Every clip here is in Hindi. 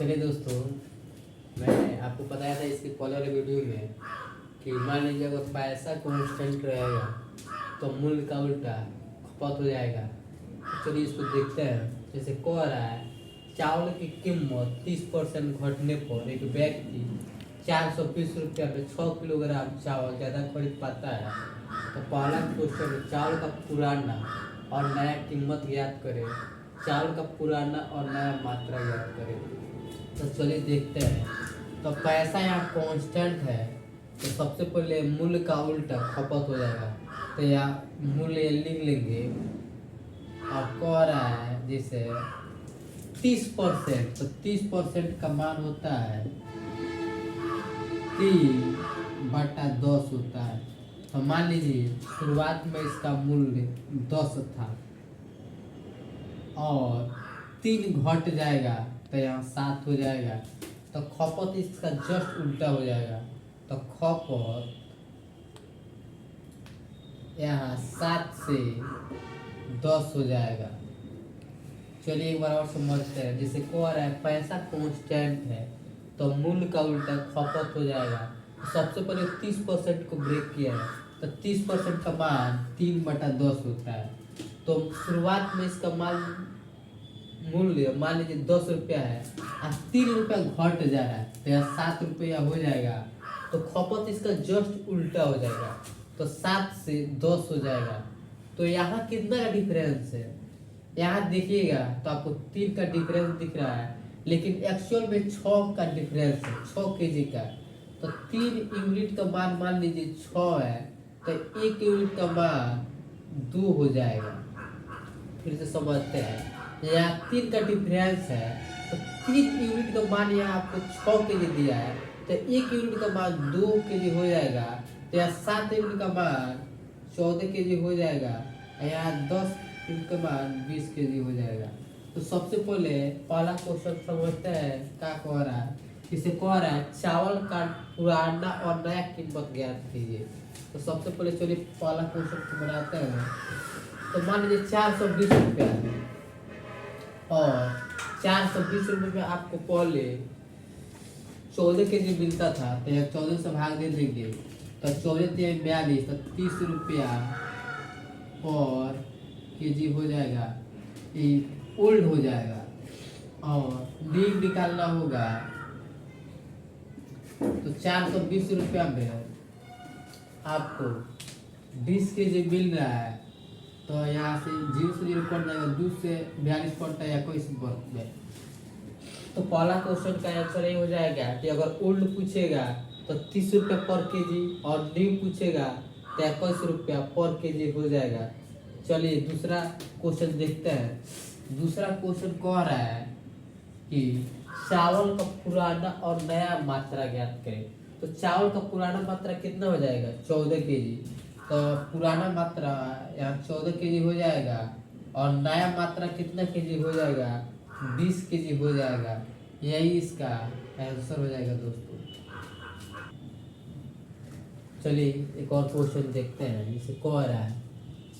चलिए दोस्तों, मैं आपको बताया था इसके पहले वाले वीडियो में कि मान लीजिए अगर पैसा कांस्टेंट रहेगा तो मूल्य का उल्टा खपत हो जाएगा। तो चलिए इसको देखते हैं। जैसे कह रहा है चावल की कीमत 30% घटने पर एक व्यक्ति 420 रुपया में 6 किलोग्राम चावल ज़्यादा खरीद पाता है। तो पहला क्वेश्चन, चावल का पुराना और नया कीमत ज्ञात करें। चावल का पुराना और नया मात्रा ज्ञात करें। तो चलिए देखते हैं। तो पैसा यहाँ कांस्टेंट है, तो सबसे पहले मूल्य का उल्टा खपत हो जाएगा। तो यहाँ मूल्य लिख लेंगे और कह रहा है जैसे 30%, तो 30% का मान होता है 3/10 होता है। तो मान लीजिए शुरुआत में इसका मूल्य 10 था और 3 घट जाएगा तो यहाँ 7 हो जाएगा। तो खपत इसका जस्ट उल्टा हो जाएगा। तो खपत यहाँ 7 से 10 हो जाएगा। चलिए एक बार और समझते हैं। जैसे कह रहा है पैसा कांस्टेंट है तो मूल्य का उल्टा खपत हो जाएगा। तो सबसे पहले 30% को ब्रेक किया है, तो 30% का मान 3/10 होता है। तो शुरुआत में इसका मूल्य मान लीजिए 10 रुपया है और 3 रुपया घट जा रहा है तो यहाँ 7 रुपया हो जाएगा। तो खपत इसका जस्ट उल्टा हो जाएगा। तो 7 से 10 हो जाएगा। तो यहाँ कितना का डिफरेंस है? यहाँ देखिएगा तो आपको 3 का डिफरेंस दिख रहा है, लेकिन एक्चुअल में 6 का डिफरेंस है, 6 केजी का। तो 3 यूनिट का मान लीजिए 6 है, तो 1 यूनिट का मान 2 हो जाएगा। फिर से समझते हैं। यहाँ 3 का डिफरेंस है, तो 3 यूनिट का मान यहाँ आपको 6 केजी दिया है, तो 1 यूनिट का मान 2 केजी हो जाएगा। तो यहाँ 7 यूनिट का मान 14 केजी हो जाएगा। यहाँ 10 यूनिट का मान 20 केजी हो जाएगा। तो सबसे पहले पहला क्वेश्चन समझते हैं क्या कह रहा है। इसे कह रहा है चावल का पुराना और नया कीमत ज्ञात कीजिए। तो सबसे पहले चलिए पहला क्वेश्चन को बनाते हैं। तो मान लीजिए 420 रुपया है और 420 रुपये में आपको पहले 14 केजी मिलता था, तो यहाँ 14 से भाग दे देंगे तो 14 से 42, तो 30 रुपया और केजी हो जाएगा। ये ओल्ड हो जाएगा और लीव निकालना होगा। तो 420 रुपया में आपको 20 केजी मिल रहा है, तो यहाँ से 0 से 0 कट जाएगा, 2 से 42 कटता है 21 में। तो पहला क्वेश्चन का आंसर ये हो जाएगा कि अगर ओल्ड पूछेगा तो 30 रुपया पर केजी और न्यू पूछेगा तो 21 रुपया पर केजी हो जाएगा। चलिए दूसरा क्वेश्चन देखते हैं। दूसरा क्वेश्चन कह रहा है कि चावल का पुराना और नया मात्रा ज्ञात करें। तो चावल का पुराना मात्रा कितना हो जाएगा? 14 केजी। तो पुराना मात्रा यहाँ 14 केजी हो जाएगा और नया मात्रा कितना केजी हो जाएगा? 20 केजी हो जाएगा। यही इसका आंसर हो जाएगा दोस्तों। चलिए एक और क्वेश्चन देखते हैं। इसे कह रहा है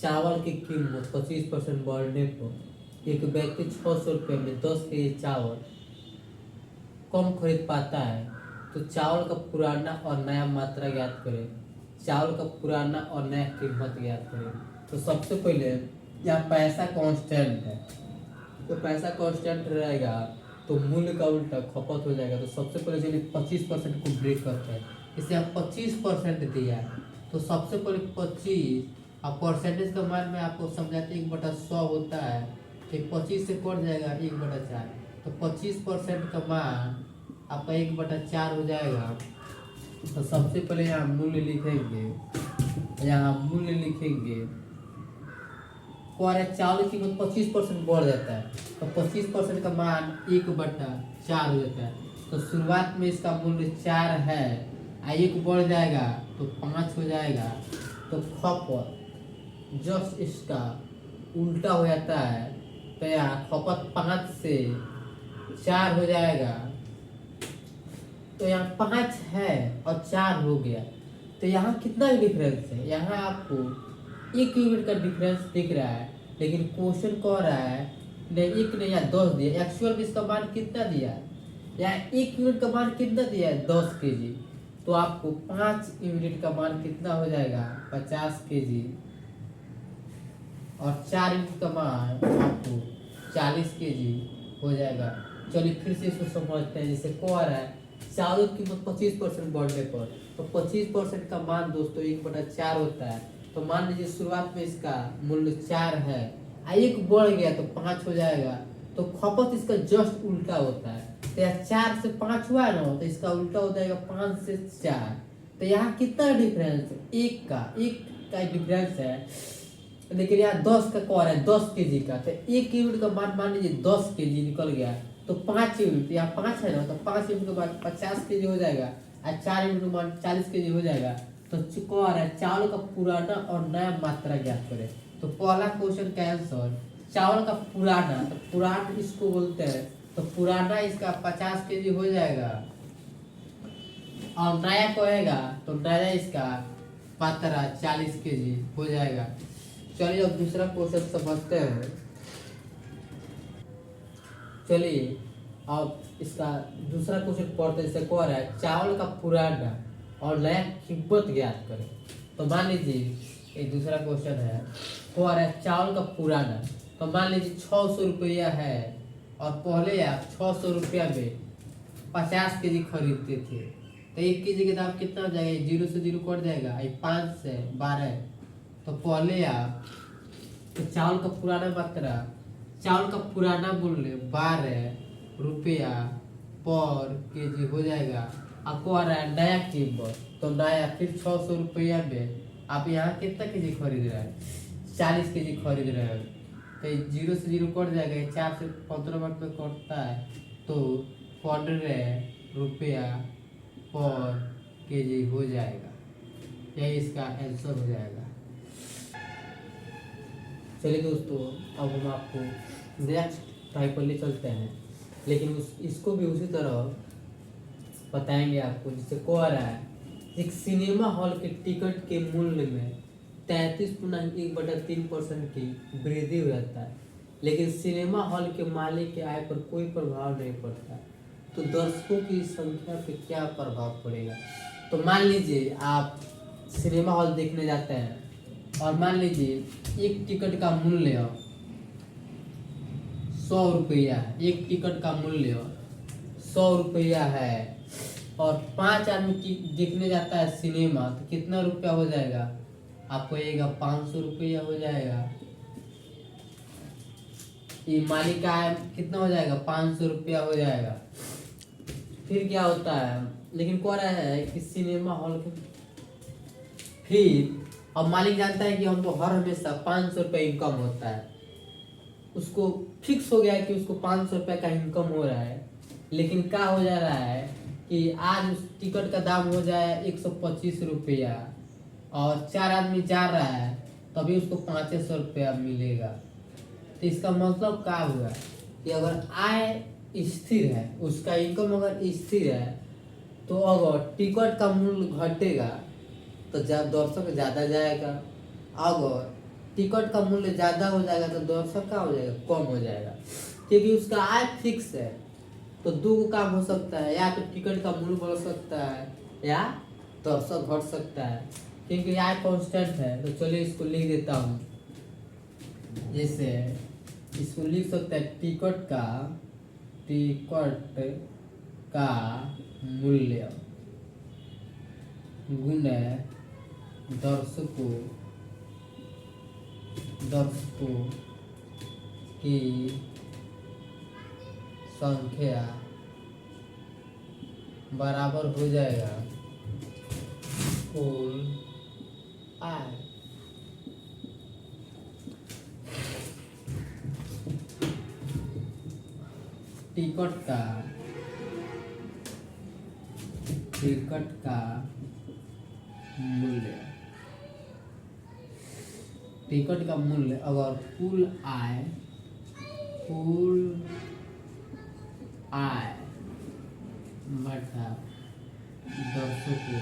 चावल की कीमत 25% बढ़ने पर एक व्यक्ति 600 रुपये में 10 केजी चावल कम खरीद पाता है। तो चावल का पुराना और नया मात्रा ज्ञात करें। चावल का पुराना और नया कीमत ज्ञात करें। तो सबसे पहले यहाँ पैसा कांस्टेंट है, तो पैसा कांस्टेंट रहेगा तो मूल्य का उल्टा खपत हो जाएगा। तो सबसे पहले चलिए 25% को ब्रेक करते हैं। इसे आप 25% दिया है, तो सबसे पहले 25 और परसेंटेज का मान में आपको समझाते 1/100 होता है। तो 25 से कट जाएगा 1/4, तो 25% का मान आपका 1/4 हो जाएगा। तो सबसे पहले यहाँ मूल्य लिखेंगे, यहाँ मूल्य लिखेंगे। चावल की कीमत 25% बढ़ जाता है, तो 25% का मान 1/4 हो जाता है। तो शुरुआत में इसका मूल्य 4 है, 1 बढ़ जाएगा तो 5 हो जाएगा। तो खपत जस्ट इसका उल्टा हो जाता है। तो यहाँ खपत 5 से 4 हो जाएगा। तो यहाँ 5 है और 4 हो गया। तो यहाँ कितना डिफरेंस है? यहाँ आपको 1 यूनिट का डिफरेंस दिख रहा है, लेकिन क्वेश्चन कह रहा है नहीं 1 नहीं या 10 दिया। एक्चुअल में इसका मान कितना दिया? या 1 यूनिट का मान कितना दिया है 10 kg, तो आपको 5 यूनिट का मान कितना हो जाएगा 50 kg, और 4 यूनिट का मान आपको 40 kg हो जाएगा। चलिए फिर से इसको समझते हैं। जैसे को आ रहा है चावल की कीमत 25% बढ़ने पर, तो 25% का मान दोस्तों 1/4 होता है। तो मान लीजिए शुरुआत में इसका मूल्य 4 है, 1 बढ़ गया तो 5 हो जाएगा। तो खपत इसका जस्ट उल्टा होता है। तो यहाँ 4 से 5 हुआ है ना, तो इसका उल्टा हो जाएगा 5 से 4। तो यहाँ कितना डिफरेंस है, 1 का डिफरेंस है। लेकिन यहाँ 10 का कौन है 10 kg का, तो 1 यूनिट का मान मान लीजिए 10 kg निकल गया, तो 5 यूनिट, यहाँ 5 है ना, तो 5 यूनिट के बाद 50 kg हो जाएगा, और 4 यूनिट का मान 40 kg हो जाएगा। तो कौन है चावल का पुराना और नया मात्रा ज्ञात करें। तो पहला क्वेश्चन का आंसर चावल का पुराना, तो पुराना इसको बोलते हैं, तो पुराना इसका 50 kg हो जाएगा, और नया कहेगा तो नया इसका मात्रा 40 kg हो जाएगा। चलिए अब दूसरा क्वेश्चन समझते हैं। चलिए अब इसका दूसरा क्वेश्चन पढ़ते हैं। जैसे कह रहा है चावल का पुराना और नया कीमत ज्ञात करें। तो मान लीजिए एक दूसरा क्वेश्चन है, कह रहा है चावल का पुराना, तो मान लीजिए 600 रुपया है, और पहले आप 600 रुपया में 50 kg खरीदते थे, तो 1 kg के दाम कितना हो जाएगा, 0 से 0 कट जाएगा, 5 से 12। तो पहले आप तो चावल का पुराना मात्रा, चावल का पुराना मूल्य 12 रुपया पर kg हो जाएगा। आपको आ रहा है नया कीमत, तो नया फिर 600 रुपया में आप यहाँ कितना kg खरीद रहे हैं, 40 kg खरीद रहे हैं। तो 0 से 0 कट जाएगा, 4 से 15 मिनट में कटता है, तो 15 रुपया पर kg हो जाएगा। यही इसका आंसर हो जाएगा। चलिए दोस्तों अब हम आपको नेक्स्ट टाइप पर ले चलते हैं, लेकिन इसको भी उसी तरह बताएंगे आपको। जिससे कह रहा है एक सिनेमा हॉल के टिकट के मूल्य में 33.1/3% की वृद्धि हो जाता है, लेकिन सिनेमा हॉल के मालिक के आय पर कोई प्रभाव नहीं पड़ता। तो दर्शकों की संख्या पर क्या प्रभाव पड़ेगा। तो मान लीजिए आप सिनेमा हॉल देखने जाते हैं, और मान लीजिए एक टिकट का मूल्य 100 रुपया है, एक टिकट का मूल्य 100 रुपया है, और 5 आदमी देखने जाता है सिनेमा, तो कितना रुपया हो जाएगा, आपको आएगा 500 रुपया हो जाएगा। ये मालिक का कितना हो जाएगा 500 रुपया हो जाएगा। फिर क्या होता है, लेकिन कह रहा है कि सिनेमा हॉल के फिर अब मालिक जानता है कि हमको हर हमेशा 500 रुपये इनकम होता है, उसको फिक्स हो गया है कि उसको 500 रुपये का इनकम हो रहा है। लेकिन क्या हो जा रहा है कि आज उस टिकट का दाम हो जाए 125 रुपया, और 4 आदमी जा रहा है, तभी उसको 500 रुपया मिलेगा। तो इसका मतलब क्या हुआ कि अगर आय स्थिर है, उसका इनकम अगर स्थिर है, तो अगर टिकट का मूल्य घटेगा तो दर्शक ज़्यादा जाएगा, अगर टिकट का मूल्य ज़्यादा हो जाएगा तो दर्शक क्या हो जाएगा कम हो जाएगा, क्योंकि उसका आय फिक्स है। तो दो काम हो सकता है, या तो टिकट का मूल्य बढ़ सकता है या दर्शक घट सकता है, क्योंकि आय कांस्टेंट है। तो चलिए इसको लिख देता हूँ। जैसे इसको लिख सकता है टिकट का मूल्य गुणे दर्शकों की संख्या बराबर हो जाएगा कुल आय। टिकट का मूल्य, टिकट का मूल्य अगर कुल आय बटा दर्शकों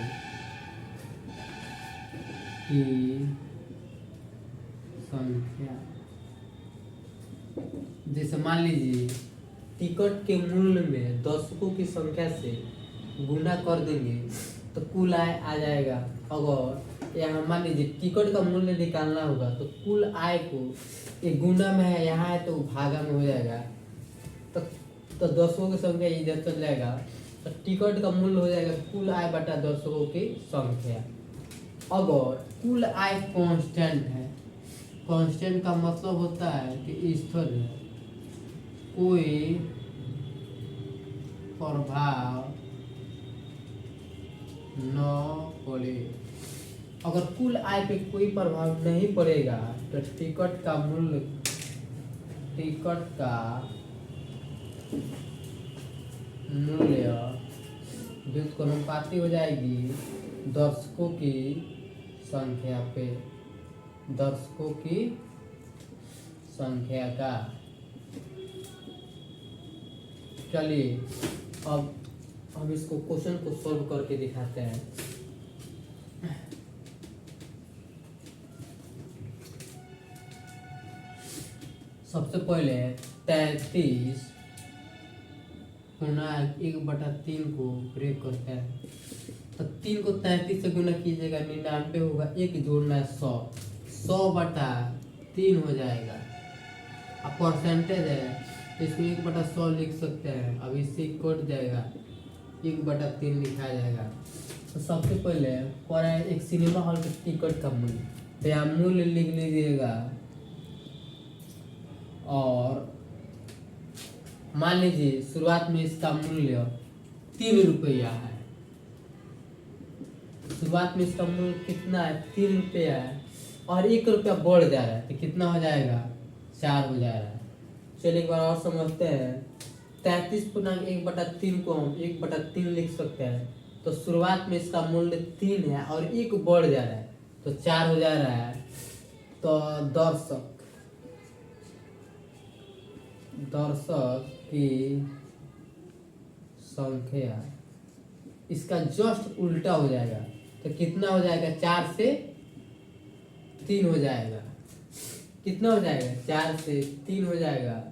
की संख्या, जैसे मान लीजिए टिकट के मूल्य में दर्शकों की संख्या से गुना कर देंगे तो कुल आय आ जाएगा। अगर यहाँ मान लीजिए टिकट का मूल्य निकालना होगा तो कुल आय को ये गुना में है, यहाँ है तो भागा में हो जाएगा। तो दर्शकों की संख्या इधर चल जाएगा तो टिकट का मूल्य हो जाएगा कुल आय बटा दर्शकों की संख्या। अगर कुल आय कांस्टेंट है, कांस्टेंट का मतलब होता है कि स्थिर है, कोई प्रभाव न पड़े। अगर कुल आय पे कोई प्रभाव नहीं पड़ेगा तो टिकट का मूल्य व्युत्क्रमानुपाती हो जाएगी दर्शकों की संख्या पे, दर्शकों की संख्या का। चलिए अब हम इसको क्वेश्चन को सॉल्व करके दिखाते हैं। सबसे पहले 33 गुना 1/3 को ब्रेक करते हैं तो 3 को 33 से गुना कीजिएगा 99 होगा, 1 जोड़ना है 100, 100/3 हो जाएगा। अब परसेंटेज है इसको 1/100 लिख सकते हैं। अब इससे कट जाएगा 1/3 लिखा जाएगा। तो सबसे पहले और एक सिनेमा हॉल के टिकट का मूल्य, तो यहाँ मूल्य लिख लीजिएगा और मान लीजिए शुरुआत में इसका मूल्य 3 रुपया है। शुरुआत में इसका मूल्य कितना है? 3 रुपया है और 1 रुपया बढ़ जा रहा है तो कितना हो जाएगा? 4 हो जा रहा है। चलिए एक बार और समझते हैं। 33.1/3 को हम 1/3 लिख सकते हैं। तो शुरुआत में इसका मूल्य 3 है और 1 बढ़ जा रहा है तो 4 हो जा रहा है। तो दर्शक की संख्या इसका जस्ट उल्टा हो जाएगा तो कितना हो जाएगा? 4 से 3 हो जाएगा। कितना हो जाएगा? 4 से 3 हो जाएगा।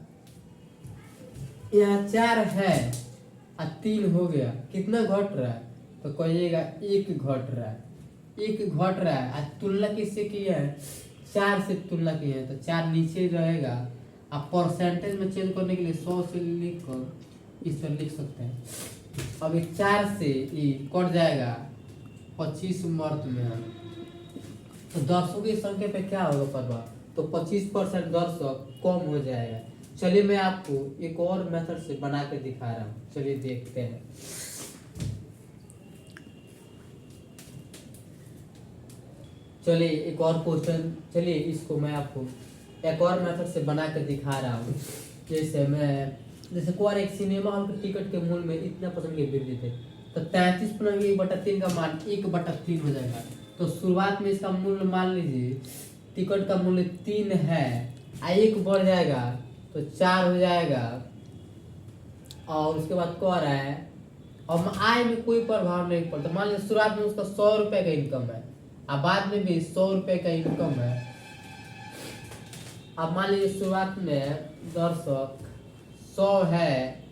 यहाँ 4 है और 3 हो गया, कितना घट रहा है? तो कहिएगा 1 घट रहा है। 1 घट रहा है। आज तुलना किससे की है? 4 से तुलना की है तो 4 नीचे रहेगा। आप परसेंटेज में चेंज करने के लिए 100 से लिख कर इस तरह लिख सकते हैं। अब 4 से ये कट जाएगा 25 मर्द में, तो दर्शकों की संख्या पे क्या होगा प्रभाव? तो 25% दर्शक कम हो जाएगा। चलिए मैं आपको एक और मेथड से बना के दिखा रहा हूँ, चलिए देखते हैं। चलिए एक और क्वेश्चन, चलिए इसको मैं आपको एक और मेथड से बना कर दिखा रहा हूँ। जैसे कोई एक सिनेमा हॉल के टिकट के मूल्य में इतना % के वृद्धि थे तो 33.1/3 का मान 1/3 हो जाएगा। तो शुरुआत में इसका मूल्य मान लीजिए टिकट का मूल्य 3 है, 1 बढ़ जाएगा तो 4 हो जाएगा। और उसके बाद कह रहा है और आय में कोई प्रभाव नहीं पड़ता। मान लीजिए शुरुआत में उसका 100 रुपये का इनकम है और बाद में भी 100 रुपये का इनकम है। अब मान लीजिए शुरुआत में दर्शक 100 है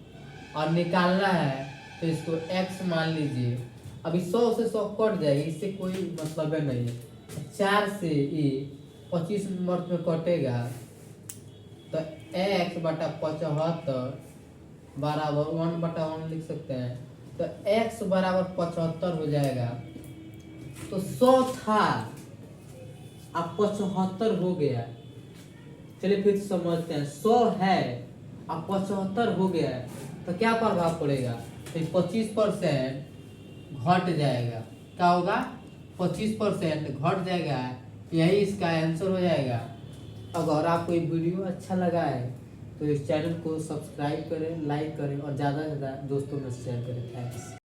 और निकालना है तो इसको x मान लीजिए। अभी 100 से 100 कट जाएगी, इससे कोई मतलब है नहीं। 4 से ये 25 नंबर में कटेगा तो x/75 बराबर 1/1 लिख सकते हैं। तो x बराबर 75 हो जाएगा। तो 100 था अब 75 हो गया। चलिए फिर समझते हैं। 100 है अब 75 हो गया है तो क्या प्रभाव पड़ेगा? तो 25% घट जाएगा। क्या होगा? 25% घट जाएगा। यही इसका आंसर हो जाएगा। अगर आपको ये वीडियो अच्छा लगा है तो इस चैनल को सब्सक्राइब करें, लाइक करें और ज़्यादा से ज़्यादा दोस्तों में शेयर करें। थैंक्स।